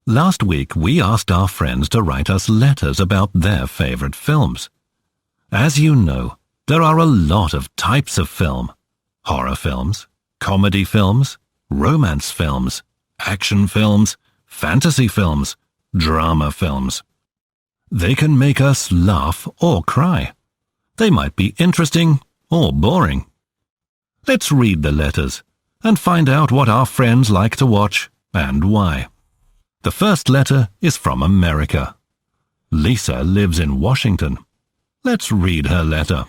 Last week we asked our friends to write us letters about their favorite films. As you know, there are a lot of types of film. Horror films, comedy films, romance films, action films, fantasy films, drama films. They can make us laugh or cry. They might be interesting or boring. Let's read the letters and find out what our friends like to watch and why. The first letter is from America. Lisa lives in Washington. Let's read her letter.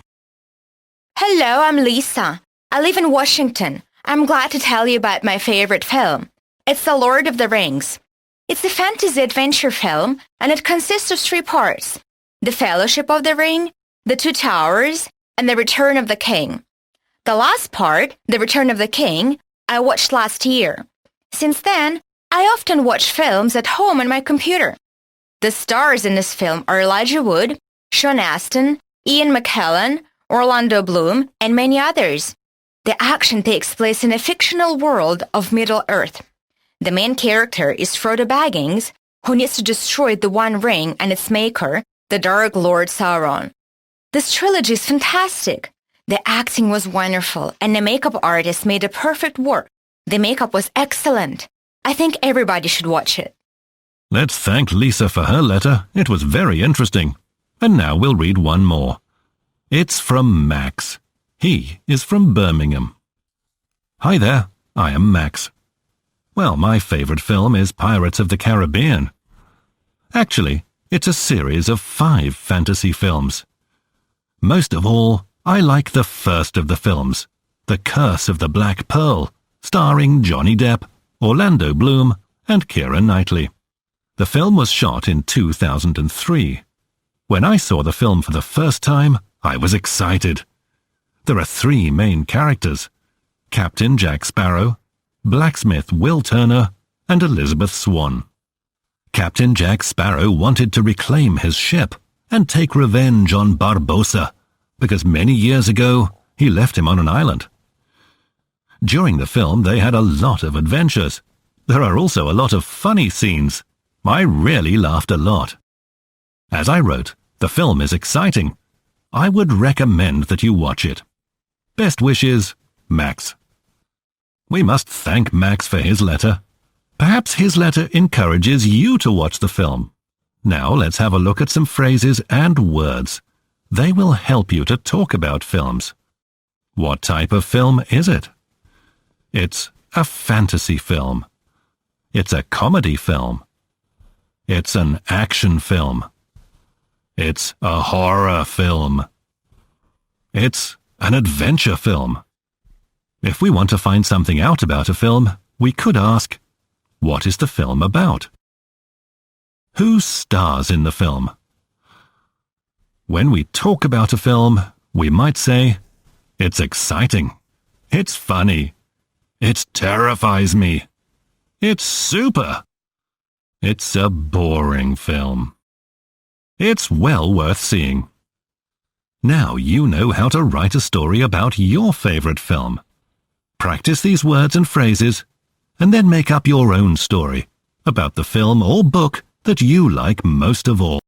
Hello, I'm Lisa. I live in Washington. I'm glad to tell you about my favorite film. It's The Lord of the Rings. It's a fantasy adventure film, and it consists of 3 parts: The Fellowship of the Ring, The Two Towers, and The Return of the King. The last part, The Return of the King, I watched last year. Since then, I often watch films at home on my computer. The stars in this film are Elijah Wood, Sean Astin, Ian McKellen, Orlando Bloom, and many others. The action takes place in a fictional world of Middle-earth. The main character is Frodo Baggins, who needs to destroy the One Ring and its maker, the Dark Lord Sauron. This trilogy is fantastic. The acting was wonderful, and the makeup artist made a perfect work. The makeup was excellent. I think everybody should watch it. Let's thank Lisa for her letter. It was very interesting. And now we'll read one more. It's from Max. He is from Birmingham. Hi there, I am Max. Well, my favorite film is Pirates of the Caribbean. Actually, it's a series of 5 fantasy films. Most of all, I like the first of the films, The Curse of the Black Pearl, starring Johnny Depp, Orlando Bloom, and Keira Knightley. The film was shot in 2003. When I saw the film for the first time, I was excited. There are 3 main characters: Captain Jack Sparrow, blacksmith Will Turner, and Elizabeth Swann. Captain Jack Sparrow wanted to reclaim his ship and take revenge on Barbossa, because many years ago he left him on an island. During the film they had a lot of adventures. There are also a lot of funny scenes. I really laughed a lot. As I wrote, the film is exciting. I would recommend that you watch it. Best wishes, Max. We must thank Max for his letter. Perhaps his letter encourages you to watch the film. Now let's have a look at some phrases and words. They will help you to talk about films. What type of film is it? It's a fantasy film. It's a comedy film. It's an action film. It's a horror film. It's an adventure film. If we want to find something out about a film, we could ask, what is the film about? Who stars in the film? When we talk about a film, we might say, it's exciting, it's funny, it terrifies me, it's super, it's a boring film. It's well worth seeing. Now you know how to write a story about your favorite film. Practice these words and phrases, and then make up your own story about the film or book that you like most of all.